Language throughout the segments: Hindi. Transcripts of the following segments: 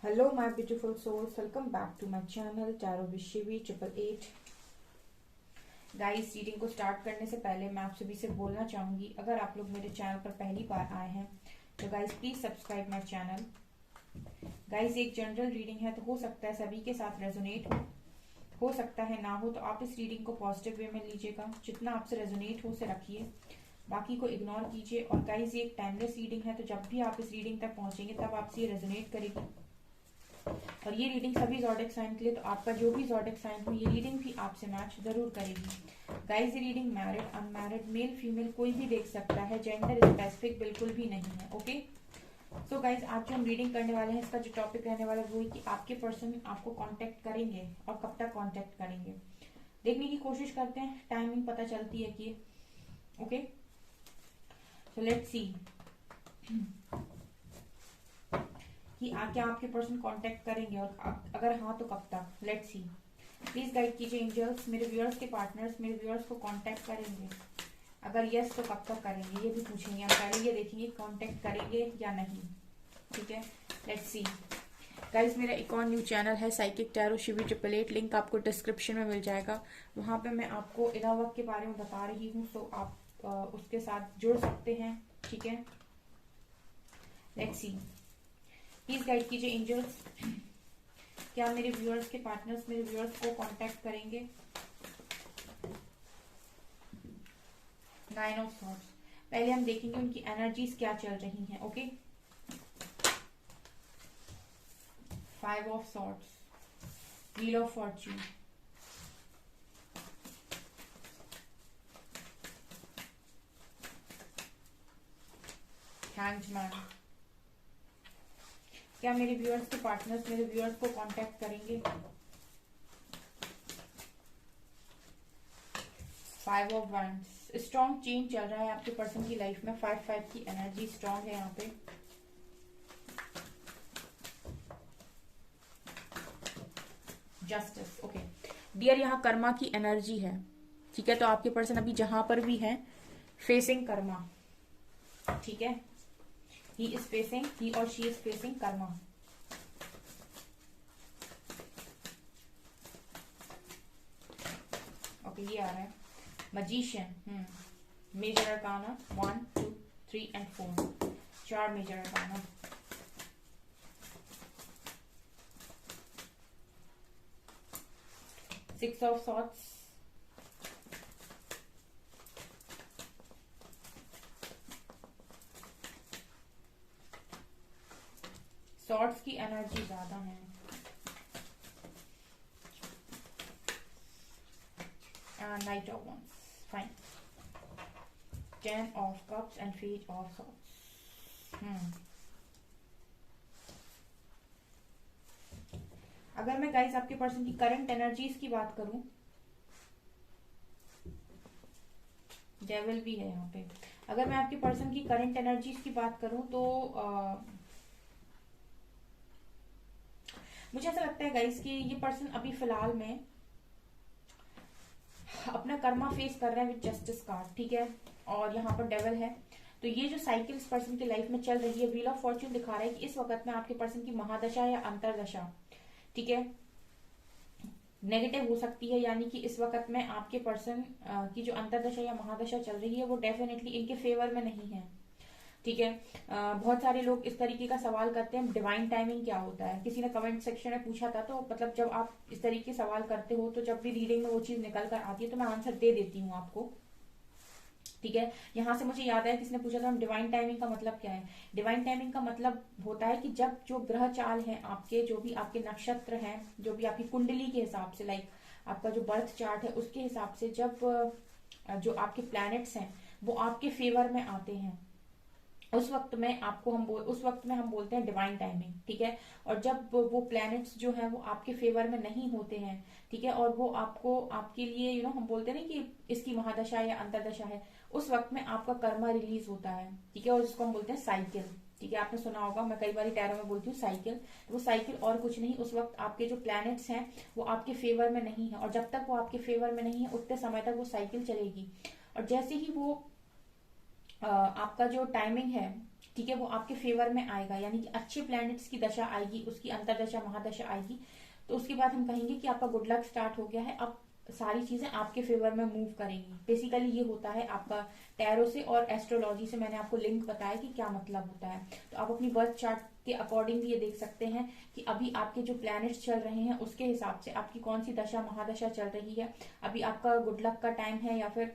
Hello my beautiful souls, welcome back to my channel Tarot with Shivi 888। Guys, reading को स्टार्ट करने से पहले मैं आप सभी से बोलना चाहूंगी, अगर आप लोग मेरे चैनल पर पहली बार आए हैं तो guys please subscribe my channel. Guys, एक जनरल रीडिंग है तो हो सकता है सभी के साथ रेजोनेट हो सकता है ना हो, तो आप इस रीडिंग को पॉजिटिव वे में लीजिएगा। जितना आपसे रेजोनेट हो उसे रखिए, बाकी को इग्नोर कीजिए। और गाइस, ये एक टाइमलेस रीडिंग है, तो जब भी आप इस रीडिंग तक पहुंचेंगे तब आपसे ये रेजोनेट करेगी। और ये रीडिंग सभी ज़ोडिएक साइन के लिए, तो आपका जो भी ज़ोडिएक साइन हो ये रीडिंग भी आपसे मैच जरूर करेगी। गाइस, ये reading married, unmarried, male female कोई भी देख सकता है, जेंडर स्पेसिफिक बिल्कुल भी नहीं है। ओके, सो गाइस, आज जो हम रीडिंग करने वाले हैं इसका जो टॉपिक रहने वाला है वो है कि आपके पर्सन आपको कांटेक्ट करेंगे और कब तक कांटेक्ट करेंगे। देखने की कोशिश करते हैं, टाइमिंग पता चलती है कि ओके, सो लेट्स सी कि क्या आपके पर्सन कांटेक्ट करेंगे और अगर हाँ तो कब तक। लेट्स सी, प्लीज गाइड कीजिए एंजल्स। मेरे व्यूअर्स के पार्टनर्स मेरे व्यूअर्स को कांटेक्ट करेंगे, अगर यस तो कब तक करेंगे ये भी पूछेंगे। हम पहले ये देखेंगे कांटेक्ट करेंगे या नहीं। ठीक है, लेट्स सी गाइज। मेरा एक और न्यू चैनल है साइकिक टैरो शिवी 888, लिंक आपको डिस्क्रिप्शन में मिल जाएगा। वहां पे मैं आपको इनर वर्क के बारे में बता रही हूँ, सो आप उसके साथ जुड़ सकते हैं। ठीक है, लेट्स सी, प्लीज गाइड कीजिए एंजल्स। क्या मेरे व्यूअर्स के पार्टनर्स मेरे व्यूअर्स को कांटेक्ट करेंगे। 9 ऑफ सॉर्ड्स। पहले हम देखेंगे उनकी एनर्जीज क्या चल रही हैं। Okay, 5 of swords, wheel of Fortune, hanged man. क्या मेरे व्यूअर्स के पार्टनर्स मेरे व्यूअर्स को कांटेक्ट करेंगे। 5 ऑफ वैंड्स। स्ट्रॉन्ग चेंज चल रहा है आपके पर्सन की लाइफ में। 5-5 की एनर्जी स्ट्रॉन्ग है यहाँ पे। जस्टिस। ओके डियर, यहाँ कर्मा की एनर्जी है। ठीक है, तो आपके पर्सन अभी जहां पर भी है फेसिंग कर्मा। ठीक है, ही इज फेसिंग, ही और she is facing karma. Okay, ये आ रहा है magician. Major arcana 1, 2, 3 and 4। 4 major arcana. Six of swords, swords की एनर्जी ज्यादा है। Knight of wands, fine. 10 of cups and 8 of swords. अगर मैं गाइस आपके पर्सन की करंट एनर्जीज की बात करूं, डेविल भी है यहाँ पे। अगर मैं आपके पर्सन की करंट एनर्जीज की बात करूं तो मुझे ऐसा लगता है गाइस कि ये पर्सन अभी फिलहाल में अपना कर्मा फेस कर रहा है विद जस्टिस कार्ड। ठीक है, और यहाँ पर डेविल है। तो ये जो साइकिल इस पर्सन की लाइफ में चल रही है, व्हील ऑफ फॉर्च्यून दिखा रहा है कि इस वक्त में आपके पर्सन की महादशा या अंतरदशा, ठीक है, नेगेटिव हो सकती है। यानी कि इस वक्त में आपके पर्सन की जो अंतरदशा या महादशा चल रही है वो डेफिनेटली इनके फेवर में नहीं है। ठीक है, बहुत सारे लोग इस तरीके का सवाल करते हैं, डिवाइन टाइमिंग क्या होता है। किसी ने कमेंट सेक्शन में पूछा था, तो मतलब जब आप इस तरीके सवाल करते हो तो जब भी रीडिंग में वो चीज निकल कर आती है तो मैं आंसर दे देती हूँ आपको। ठीक है, यहाँ से मुझे याद आया किसी ने पूछा था डिवाइन टाइमिंग का मतलब क्या है। डिवाइन टाइमिंग का मतलब होता है कि जब जो ग्रह चाल है आपके, जो भी आपके नक्षत्र हैं, जो भी आपकी कुंडली के हिसाब से, लाइक आपका जो बर्थ चार्ट है उसके हिसाब से, जब जो आपके प्लैनेट्स हैं वो आपके फेवर में आते हैं, उस वक्त में हम बोलते हैं डिवाइन टाइमिंग। ठीक है, और जब वो प्लैनेट्स जो हैं वो आपके फेवर में नहीं होते हैं, ठीक है, और वो आपको आपके लिए हम बोलते हैं ना कि इसकी महादशा या अंतरदशा है, उस वक्त में आपका कर्मा रिलीज होता है। ठीक है, और जिसको हम बोलते हैं साइकिल। ठीक है, आपने सुना होगा, मैं कई बार टैरो में बोलती हूँ साइकिल। तो वो साइकिल और कुछ नहीं, उस वक्त आपके जो प्लैनेट्स हैं वो आपके फेवर में नहीं है, और जब तक वो आपके फेवर में नहीं है उतने समय तक वो साइकिल चलेगी। और जैसे ही वो आपका जो टाइमिंग है ठीक है, वो आपके फेवर में आएगा, यानी कि अच्छे प्लैनेट्स की दशा आएगी, उसकी अंतरदशा महादशा आएगी, तो उसके बाद हम कहेंगे कि आपका गुड लक स्टार्ट हो गया है, अब सारी चीजें आपके फेवर में मूव करेंगी। बेसिकली ये होता है आपका टैरो से और एस्ट्रोलॉजी से मैंने आपको लिंक बताया कि क्या मतलब होता है। तो आप अपनी बर्थ चार्ट के अकॉर्डिंग भी ये देख सकते हैं कि अभी आपके जो प्लैनेट्स चल रहे हैं उसके हिसाब से आपकी कौन सी दशा महादशा चल रही है, अभी आपका गुड लक का टाइम है या फिर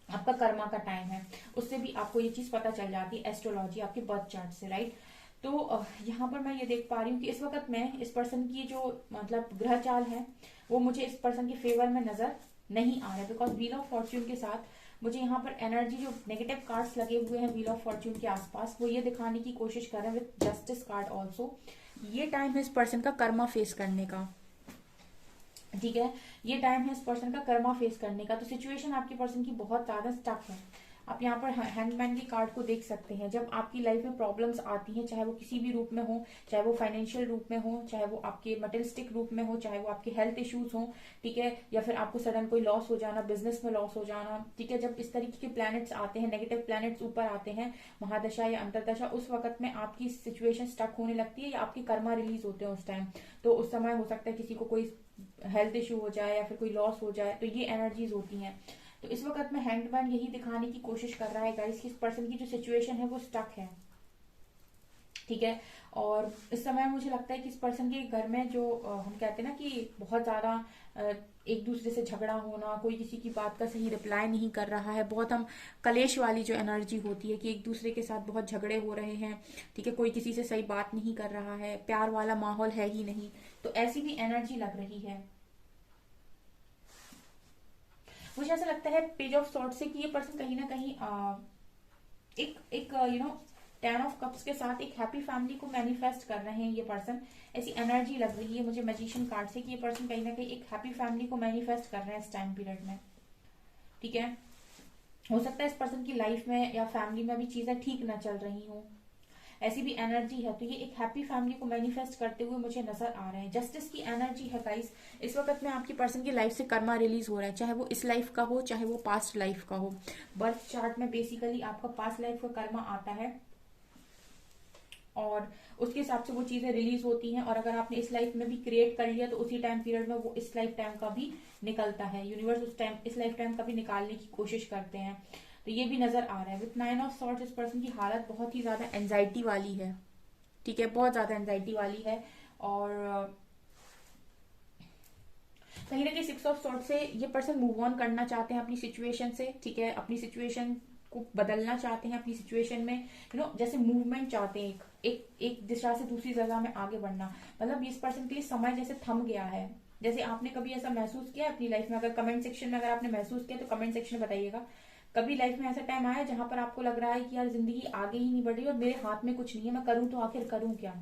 आपका कर्मा का टाइम है, उससे भी आपको ये चीज पता चल जाती है एस्ट्रोलॉजी आपके बर्थ चार्ट से, राइट। तो यहाँ पर मैं ये देख पा रही हूँ कि इस वक्त में इस पर्सन की जो मतलब ग्रह चाल है वो मुझे इस पर्सन के फेवर में नजर नहीं आ रहा है, बिकॉज व्हील ऑफ फॉर्च्यून के साथ मुझे यहाँ पर एनर्जी जो नेगेटिव कार्ड्स लगे हुए हैं व्हील ऑफ फॉर्च्यून के आसपास वो ये दिखाने की कोशिश कर रहे हैं विद जस्टिस कार्ड ऑल्सो। ये टाइम है इस पर्सन का कर्मा फेस करने का, ठीक है, ये टाइम है इस पर्सन का कर्मा फेस करने का। तो सिचुएशन आपके पर्सन की बहुत ज्यादा स्टक है। आप यहाँ पर हैंडमैन के कार्ड को देख सकते हैं। जब आपकी लाइफ में प्रॉब्लम्स आती हैं, चाहे वो किसी भी रूप में हो, चाहे वो फाइनेंशियल रूप में हो, चाहे वो आपके मटेरियलिस्टिक रूप में हो, चाहे वो आपके हेल्थ इश्यूज हो, ठीक है, या फिर आपको सडन कोई लॉस हो जाना, बिजनेस में लॉस हो जाना, ठीक है, जब इस तरीके के प्लैनेट्स आते हैं, नेगेटिव प्लैनेट्स ऊपर आते हैं महादशा या अंतरदशा, उस वक्त में आपकी सिचुएशन स्टक होने लगती है या आपकी कर्मा रिलीज होते हैं उस टाइम। तो उस समय हो सकता है किसी को कोई हेल्थ इशू हो जाए या फिर कोई लॉस हो जाए, तो ये एनर्जीज होती हैं। तो इस वक्त में हैंडमैन यही दिखाने की कोशिश कर रहा है गाइस कि इस पर्सन की जो सिचुएशन है वो स्टक है, ठीक है। और इस समय मुझे लगता है कि इस पर्सन के घर में जो हम कहते हैं ना कि बहुत ज्यादा एक दूसरे से झगड़ा होना, कोई किसी की बात का सही रिप्लाई नहीं कर रहा है, बहुत हम कलेश वाली जो एनर्जी होती है कि एक दूसरे के साथ बहुत झगड़े हो रहे हैं, ठीक है, कोई किसी से सही बात नहीं कर रहा है, प्यार वाला माहौल है ही नहीं, तो ऐसी भी एनर्जी लग रही है। मुझे ऐसा लगता है पेज ऑफ सॉर्ट से कि ये पर्सन कहीं ना कहीं एक एक यू नो 10 ऑफ कप्स के साथ एक हैप्पी फैमिली को मैनिफेस्ट कर रहे हैं ये पर्सन। ऐसी एनर्जी लग रही है मुझे मैजिशियन कार्ड से कि ये पर्सन कहीं ना कहीं एक हैप्पी फैमिली को मैनिफेस्ट कर रहे हैं इस टाइम पीरियड में, ठीक है। हो सकता है इस पर्सन की लाइफ में या फैमिली में भी चीजें ठीक ना चल रही हो, ऐसी भी एनर्जी है। तो ये एक हैप्पी फैमिली को मैनिफेस्ट करते हुए मुझे नजर आ रहे हैं। जस्टिस की एनर्जी है गाइस, इस वक्त में आपकी पर्सन की लाइफ से कर्मा रिलीज हो रहा है, चाहे वो इस लाइफ का हो चाहे वो पास्ट लाइफ का हो। बर्थ चार्ट में बेसिकली आपका पास्ट लाइफ का कर्मा आता है और उसके हिसाब से वो चीजें रिलीज होती हैं, और अगर आपने इस लाइफ में भी क्रिएट कर लिया तो उसी टाइम पीरियड में वो इस लाइफ टाइम का भी निकलता है। यूनिवर्स उस टाइम इस लाइफ टाइम का भी निकालने की कोशिश करते हैं, तो ये भी नजर आ रहा है। विथ 9 ऑफ सॉर्ट्स इस पर्सन की हालत बहुत ही ज्यादा एंजाइटी वाली है, ठीक है, बहुत ज्यादा एंजाइटी वाली है। और कहीं ना कहीं 6 ऑफ सॉर्ट से ये पर्सन मूव ऑन करना चाहते हैं अपनी सिचुएशन से, ठीक है, अपनी सिचुएशन को बदलना चाहते हैं, अपनी सिचुएशन में जैसे मूवमेंट चाहते हैं, एक दिशा से दूसरी जगह में आगे बढ़ना। मतलब इस पर्सन के लिए समय जैसे थम गया है। जैसे आपने कभी ऐसा महसूस किया अपनी लाइफ में? अगर कमेंट सेक्शन में अगर आपने महसूस किया तो कमेंट सेक्शन में बताइएगा। कभी लाइफ में ऐसा टाइम आया जहां पर आपको लग रहा है कि यार जिंदगी आगे ही नहीं बढ़ रही और मेरे हाथ में कुछ नहीं है, मैं करूं तो आखिर करूं क्या,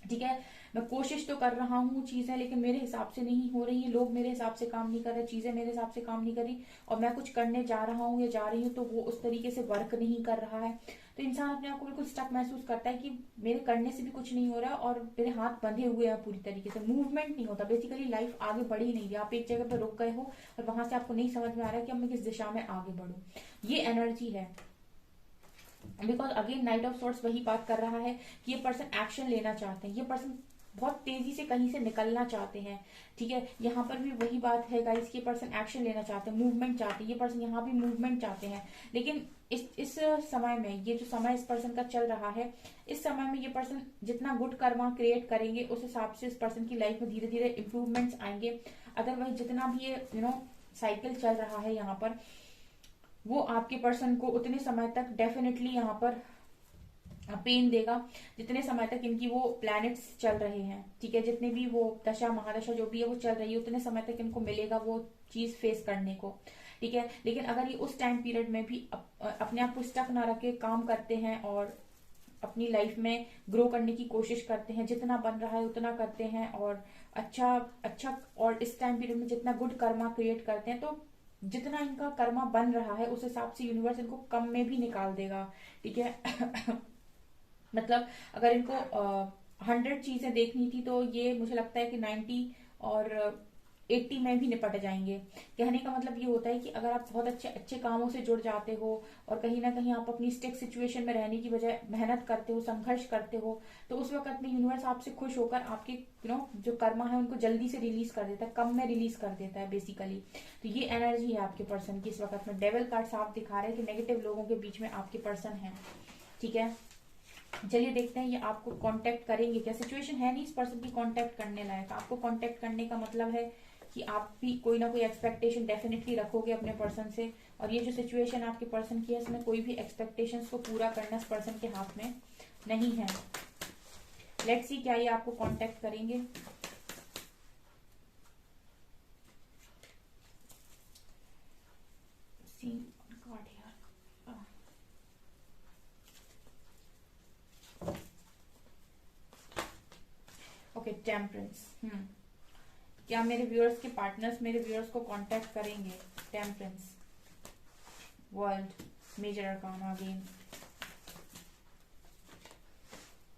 ठीक है, मैं कोशिश तो कर रहा हूँ चीजें लेकिन मेरे हिसाब से नहीं हो रही है, लोग मेरे हिसाब से काम नहीं कर रहे, चीजें मेरे हिसाब से काम नहीं कर रही, और मैं कुछ करने जा रहा हूँ या जा रही हूँ तो वो उस तरीके से वर्क नहीं कर रहा है। तो इंसान अपने आप को बिल्कुल स्टक महसूस करता है कि मेरे करने से भी कुछ नहीं हो रहा और मेरे हाथ बंधे हुए हैं, पूरी तरीके से मूवमेंट नहीं होता। बेसिकली लाइफ आगे बढ़ ही नहीं रही, आप एक जगह पर रुक गए हो और वहां से आपको नहीं समझ में आ रहा है कि अब मैं किस दिशा में आगे बढ़ूं। ये एनर्जी है, because again knight of swords वही बात कर रहा है कि ये पर्सन एक्शन लेना चाहते हैं, ये पर्सन बहुत तेजी से कहीं से निकलना चाहते हैं, ठीक है। यहाँ पर भी वही बात है गाइस कि ये पर्सन एक्शन लेना चाहते हैं, मूवमेंट चाहते हैं, ये पर्सन यहाँ भी मूवमेंट चाहते हैं। लेकिन इस समय में, ये जो समय इस पर्सन का चल रहा है, इस समय में ये पर्सन जितना गुड कर्मा क्रिएट करेंगे उस हिसाब से इस पर्सन की लाइफ में धीरे धीरे इंप्रूवमेंट्स आएंगे। अदरवाइज जितना भी ये साइकिल चल रहा है यहाँ पर, वो आपके पर्सन को उतने समय तक डेफिनेटली यहाँ पर पेन देगा जितने समय तक इनकी वो प्लैनेट्स चल रहे हैं, ठीक है, जितने भी वो दशा महादशा जो भी है वो चल रही है उतने समय तक इनको मिलेगा वो चीज फेस करने को, ठीक है। लेकिन अगर ये उस टाइम पीरियड में भी अपने आप को स्टक ना रख के काम करते हैं और अपनी लाइफ में ग्रो करने की कोशिश करते हैं, जितना बन रहा है उतना करते हैं और अच्छा और इस टाइम पीरियड में जितना गुड कर्मा क्रिएट करते हैं, तो जितना इनका कर्मा बन रहा है उस हिसाब से यूनिवर्स इनको कम में भी निकाल देगा, ठीक है। मतलब अगर इनको 100 चीजें देखनी थी तो ये मुझे लगता है कि 90 और 80 में भी निपट जाएंगे। कहने का मतलब ये होता है कि अगर आप बहुत अच्छे अच्छे कामों से जुड़ जाते हो और कहीं ना कहीं आप अपनी स्टिक सिचुएशन में रहने की बजाय मेहनत करते हो, संघर्ष करते हो, तो उस वक्त में यूनिवर्स आपसे खुश होकर आपके जो कर्मा है उनको जल्दी से रिलीज कर देता है, कम में रिलीज कर देता है बेसिकली। तो ये एनर्जी है आपके पर्सन की इस वक्त में। डेविल कार्ड साफ दिखा रहे हैं कि नेगेटिव लोगों के बीच में आपके पर्सन है। ठीक है, चलिए देखते हैं ये आपको कांटेक्ट करेंगे क्या। सिचुएशन है नहीं इस पर्सन की कांटेक्ट करने लायक। आपको कांटेक्ट करने का मतलब है कि आप भी कोई ना कोई एक्सपेक्टेशन डेफिनेटली रखोगे अपने पर्सन से, और ये जो सिचुएशन आपके पर्सन की है इसमें कोई भी एक्सपेक्टेशंस को पूरा करना इस पर्सन के हाथ में नहीं है। लेट्स सी क्या ये आपको कांटेक्ट करेंगे। Okay, temperance. क्या मेरे व्यूअर्स के पार्टनर्स मेरे व्यूअर्स को कांटेक्ट करेंगे? Temperance, world, major arcana again,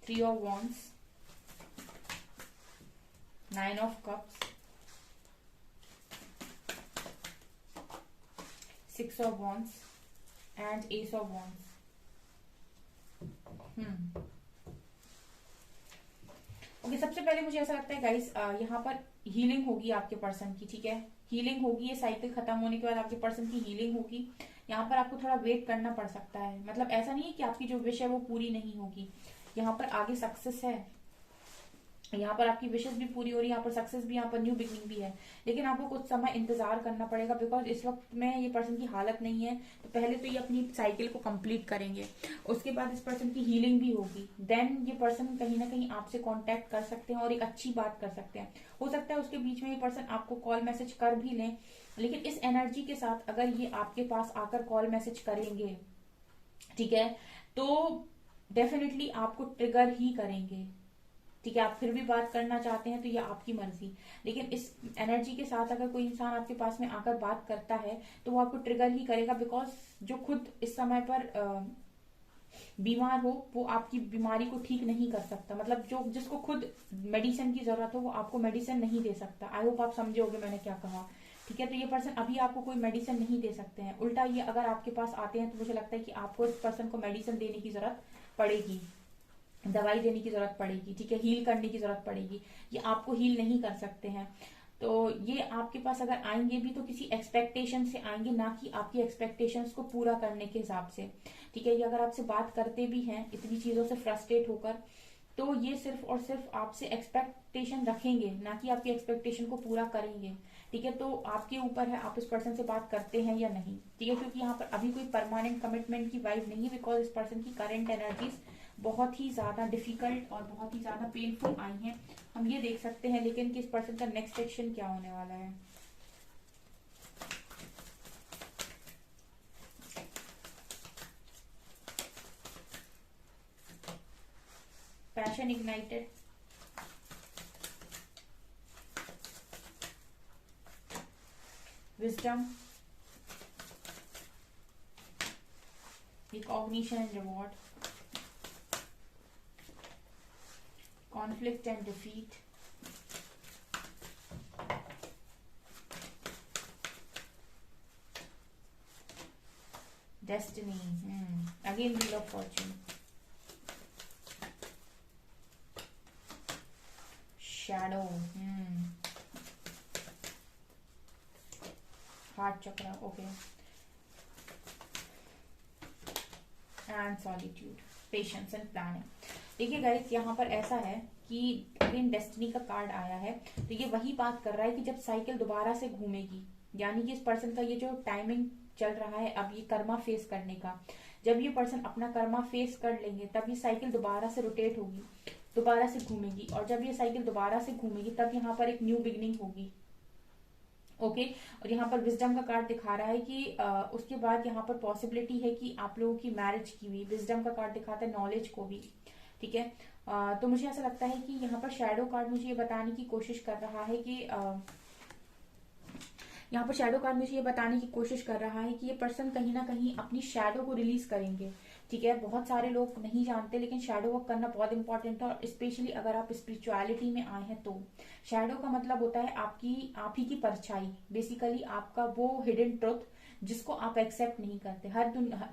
3 of wands, 9 of cups, 6 of wands and ace of wands. Okay, सबसे पहले मुझे ऐसा लगता है गाइस यहाँ पर हीलिंग होगी आपके पर्सन की। ठीक है, हीलिंग होगी, ये साइकिल खत्म होने के बाद आपके पर्सन की हीलिंग होगी। यहाँ पर आपको थोड़ा वेट करना पड़ सकता है, मतलब ऐसा नहीं है कि आपकी जो विश है वो पूरी नहीं होगी। यहाँ पर आगे सक्सेस है, यहाँ पर आपकी विशेष भी पूरी हो रही है, यहाँ पर सक्सेस भी, यहाँ पर न्यू बिगनिंग भी है। लेकिन आपको कुछ समय इंतजार करना पड़ेगा बिकॉज इस वक्त में ये पर्सन की हालत नहीं है। तो पहले तो ये अपनी साइकिल को कंप्लीट करेंगे, उसके बाद इस पर्सन की हीलिंग भी होगी, देन ये पर्सन कहीं ना कहीं आपसे कांटेक्ट कर सकते हैं और एक अच्छी बात कर सकते हैं। हो सकता है उसके बीच में ये पर्सन आपको कॉल मैसेज कर भी लें, लेकिन इस एनर्जी के साथ अगर ये आपके पास आकर कॉल मैसेज करेंगे, ठीक है, तो डेफिनेटली आपको ट्रिगर ही करेंगे। ठीक है, आप फिर भी बात करना चाहते हैं तो ये आपकी मर्जी, लेकिन इस एनर्जी के साथ अगर कोई इंसान आपके पास में आकर बात करता है तो वो आपको ट्रिगर ही करेगा बिकॉज जो खुद इस समय पर बीमार हो वो आपकी बीमारी को ठीक नहीं कर सकता। मतलब जो जिसको खुद मेडिसिन की जरूरत हो वो आपको मेडिसिन नहीं दे सकता। आई होप आप समझे होगे मैंने क्या कहा। ठीक है, तो ये पर्सन अभी आपको कोई मेडिसिन नहीं दे सकते हैं। उल्टा ये अगर आपके पास आते हैं तो मुझे लगता है कि आपको इस पर्सन को मेडिसिन देने की जरूरत पड़ेगी, दवाई देने की जरूरत पड़ेगी। ठीक है, हील करने की जरूरत पड़ेगी, ये आपको हील नहीं कर सकते हैं। तो ये आपके पास अगर आएंगे भी तो किसी एक्सपेक्टेशन से आएंगे, ना कि आपकी एक्सपेक्टेशंस को पूरा करने के हिसाब से। ठीक है, ये अगर आपसे बात करते भी हैं इतनी चीजों से फ्रस्ट्रेट होकर, तो ये सिर्फ और सिर्फ आपसे एक्सपेक्टेशन रखेंगे, ना कि आपकी एक्सपेक्टेशन को पूरा करेंगे। ठीक है, तो आपके ऊपर है आप इस पर्सन से बात करते हैं या नहीं। ठीक है, क्योंकि यहाँ पर अभी कोई परमानेंट कमिटमेंट की वाइब नहीं है बिकॉज इस पर्सन की करंट एनर्जीज बहुत ही ज्यादा डिफिकल्ट और बहुत ही ज्यादा पेनफुल आई हैं। हम ये देख सकते हैं लेकिन कि इस पर्सन का नेक्स्ट एक्शन क्या होने वाला है। Passion ignited, wisdom, recognition and reward, conflict and defeat, destiny, again wheel of fortune, shadow, heart chakra, okay, and solitude, patience and planning. देखिए गाइस, यहाँ पर ऐसा है कि अगेन डेस्टिनी का कार्ड आया है, तो ये वही बात कर रहा है कि जब साइकिल दोबारा से घूमेगी, यानी कि इस पर्सन का ये जो टाइमिंग चल रहा है अब ये कर्मा फेस करने का, जब ये पर्सन अपना कर्मा फेस कर लेंगे तब ये साइकिल दोबारा से रोटेट होगी, दोबारा से घूमेगी, और जब ये साइकिल दोबारा से घूमेगी तब यहाँ पर एक न्यू बिगिनिंग होगी। ओके, और यहाँ पर विजडम का कार्ड दिखा रहा है कि उसके बाद यहाँ पर पॉसिबिलिटी है कि आप लोगों की मैरिज की भी। विजडम का कार्ड दिखाता है नॉलेज को भी। ठीक है, तो मुझे ऐसा लगता है कि यहाँ पर शैडो कार्ड मुझे ये बताने की कोशिश कर रहा है कि यहाँ पर शैडो कार्ड मुझे ये बताने की कोशिश कर रहा है कि ये पर्सन कहीं ना कहीं अपनी शैडो को रिलीज करेंगे। ठीक है, बहुत सारे लोग नहीं जानते, लेकिन शैडो वर्क करना बहुत इंपॉर्टेंट है, और स्पेशली अगर आप स्पिरिचुअलिटी में आए हैं तो। शैडो का मतलब होता है आप ही की परछाई, बेसिकली आपका वो हिडन ट्रुथ जिसको आप एक्सेप्ट नहीं करते।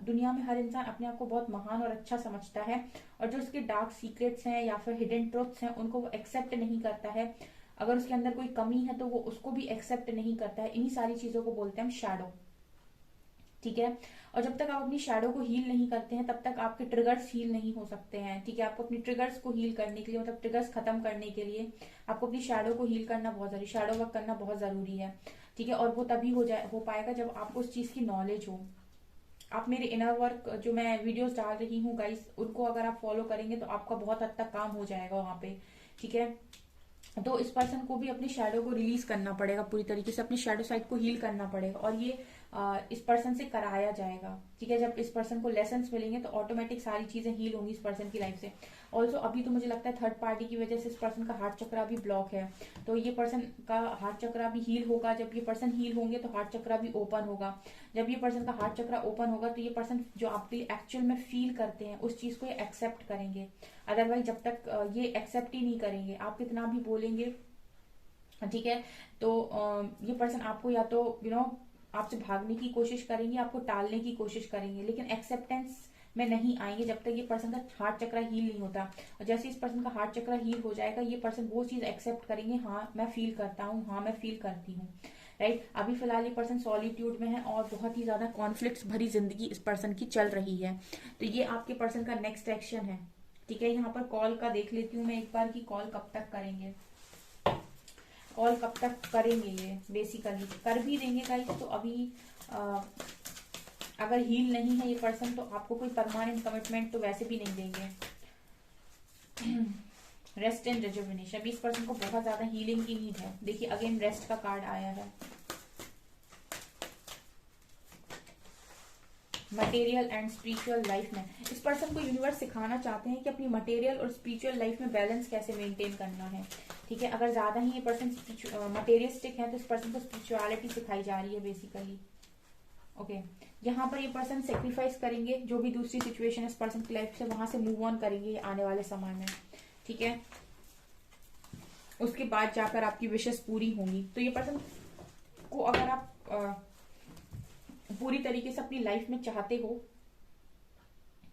दुनिया में हर इंसान अपने आप को बहुत महान और अच्छा समझता है, और जो उसके डार्क सीक्रेट्स हैं या फिर हिडन ट्रुथ्स हैं उनको वो एक्सेप्ट नहीं करता है। अगर उसके अंदर कोई कमी है तो वो उसको भी एक्सेप्ट नहीं करता है। इन्हीं सारी चीजों को बोलते हैं हम शैडो, ठीक है। और जब तक आप अपनी शैडो को हील नहीं करते हैं तब तक आपके ट्रिगर्स हील नहीं हो सकते हैं, ठीक है। आपको अपनी ट्रिगर्स को हील करने के लिए, मतलब ट्रिगर्स खत्म करने के लिए आपको अपनी शैडो को हील करना बहुत जरूरी, शैडो वर्क करना बहुत जरूरी है, ठीक है। और वो तभी हो पाएगा जब आपको उस चीज की नॉलेज हो। आप मेरे इनर वर्क जो मैं वीडियोस डाल रही हूँ गाइस, उनको अगर आप फॉलो करेंगे तो आपका बहुत हद तक काम हो जाएगा वहां पे, ठीक है। तो इस पर्सन को भी अपनी शैडो को रिलीज करना पड़ेगा, पूरी तरीके से अपनी शैडो साइड को हील करना पड़ेगा, और ये इस पर्सन से कराया जाएगा, ठीक है। जब इस पर्सन को लेसन्स मिलेंगे तो ऑटोमेटिक सारी चीजें हील होंगी इस पर्सन की लाइफ से। ऑल्सो अभी तो मुझे लगता है थर्ड पार्टी की वजह से इस पर्सन का हार्ट चक्रा भी ब्लॉक है, तो ये पर्सन का हार्ट चक्रा भी हील होगा। जब ये पर्सन हील होंगे तो हार्ट चक्रा भी ओपन होगा। जब ये पर्सन का हार्ट चक्रा ओपन होगा तो ये पर्सन जो आपके एक्चुअल में फील करते हैं उस चीज को ये एक्सेप्ट करेंगे। अदरवाइज जब तक ये एक्सेप्ट ही नहीं करेंगे, आप कितना भी बोलेंगे, ठीक है, तो ये पर्सन आपको या तो आपसे भागने की कोशिश करेंगे, आपको टालने की कोशिश करेंगे, लेकिन एक्सेप्टेंस में नहीं आएंगे जब तक ये पर्सन का हार्ट चक्रा हील नहीं होता। और जैसे इस पर्सन का हार्ट चक्रा हील हो जाएगा, ये पर्सन वो चीज एक्सेप्ट करेंगे, हाँ मैं फील करता हूँ, हाँ मैं फील करती हूँ, राइट। अभी फिलहाल ये पर्सन सॉलिट्यूड में है और बहुत ही ज्यादा कॉन्फ्लिक्ट्स भरी जिंदगी इस पर्सन की चल रही है। तो ये आपके पर्सन का नेक्स्ट एक्शन है, ठीक है। यहाँ पर कॉल का देख लेती हूँ मैं एक बार कि कॉल कब तक करेंगे, कॉल कब तक करेंगे। ये बेसिकली कर भी देंगे गाइस। तो अभी अगर हील नहीं है ये पर्सन तो आपको कोई परमानेंट कमिटमेंट तो वैसे भी नहीं देंगे। रेस्ट एंड रिजुविनेशन, अभी इस पर्सन को बहुत ज्यादा हीलिंग की नीड है। देखिए अगेन रेस्ट का कार्ड आया है। मटेरियल एंड स्पिरिचुअल लाइफ में इस पर्सन को यूनिवर्स सिखाना चाहते हैं कि अपनी मटेरियल और स्पिरिचुअल लाइफ में बैलेंस कैसे मेंटेन करना है, ठीक है। अगर ज्यादा ही ये पर्सन मटेरियलिस्टिक है तो इस पर्सन को स्पिरिचुअलिटी सिखाई जा रही है बेसिकली, ओके। यहाँ पर ये पर्सन सेक्रीफाइस करेंगे जो भी दूसरी सिचुएशन है इस पर्सन की लाइफ से, वहां से मूव ऑन करेंगे आने वाले समय में, ठीक है। उसके बाद जाकर आपकी विशेष पूरी होंगी। तो ये पर्सन को अगर आप पूरी तरीके से अपनी लाइफ में चाहते हो,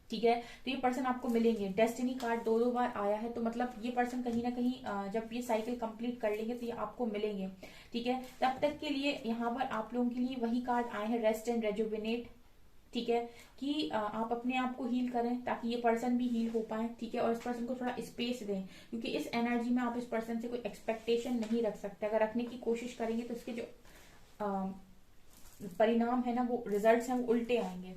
ठीक है, तो ये पर्सन आपको मिलेंगे। डेस्टिनी कार्ड दो बार आया है, तो मतलब ये पर्सन कहीं ना कहीं जब ये साइकिल कंप्लीट कर लेंगे तो ये आपको मिलेंगे, ठीक है। तब तक के लिए यहाँ पर आप लोगों के लिए वही कार्ड आए हैं, रेस्ट एंड रेजुविनेट, ठीक है, कि आप अपने आप को हील करें ताकि ये पर्सन भी हील हो पाए, ठीक है। और इस पर्सन को थोड़ा स्पेस दें, क्योंकि इस एनर्जी में आप इस पर्सन से कोई एक्सपेक्टेशन नहीं रख सकते। अगर रखने की कोशिश करेंगे तो इसके जो परिणाम है ना, वो रिजल्ट्स हैं वो उल्टे आएंगे,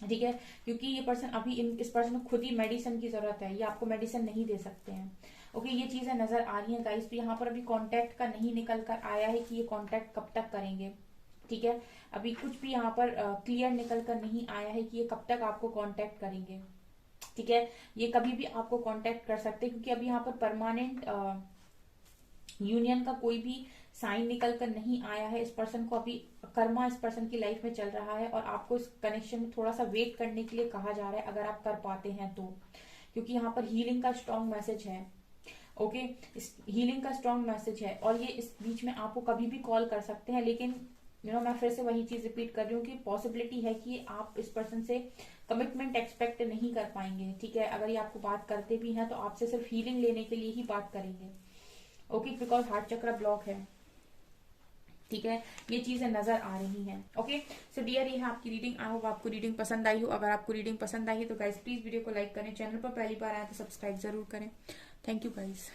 ठीक है। क्योंकि ये पर्सन अभी इस पर्सन को खुद ही मेडिसिन की जरूरत है, ये आपको मेडिसिन नहीं दे सकते हैं, ओके। ये चीजें नजर आ रही हैं गाइस। तो यहाँ पर अभी कांटेक्ट का नहीं निकल कर आया है कि ये कांटेक्ट कब तक करेंगे, ठीक है। अभी कुछ भी यहाँ पर क्लियर निकल कर नहीं आया है कि ये कब तक आपको कांटेक्ट करेंगे, ठीक है। ये कभी भी आपको कांटेक्ट कर सकते हैं, क्योंकि अभी यहाँ पर परमानेंट यूनियन का कोई भी साइन निकल कर नहीं आया है। इस पर्सन को अभी कर्मा इस पर्सन की लाइफ में चल रहा है, और आपको इस कनेक्शन में थोड़ा सा वेट करने के लिए कहा जा रहा है, अगर आप कर पाते हैं तो, क्योंकि यहाँ पर हीलिंग का स्ट्रॉन्ग मैसेज है, ओके। इस हीलिंग का स्ट्रॉन्ग मैसेज है, और ये इस बीच में आपको कभी भी कॉल कर सकते हैं। लेकिन मैं फिर से वही चीज रिपीट कर रही हूँ कि पॉसिबिलिटी है कि आप इस पर्सन से कमिटमेंट एक्सपेक्ट नहीं कर पाएंगे, ठीक है। अगर ये आपको बात करते भी हैं तो आपसे सिर्फ हीलिंग लेने के लिए ही बात करेंगे, ओके, बिकॉज हार्ट चक्र ब्लॉक है, ठीक है। ये चीजें नजर आ रही हैं, ओके। सो डियर, ये है आपकी रीडिंग। आई होप आपको रीडिंग पसंद आई हो। अगर आपको रीडिंग पसंद आई है तो गाइज प्लीज वीडियो को लाइक करें, चैनल पर पहली बार आए तो सब्सक्राइब जरूर करें। Thank you guys.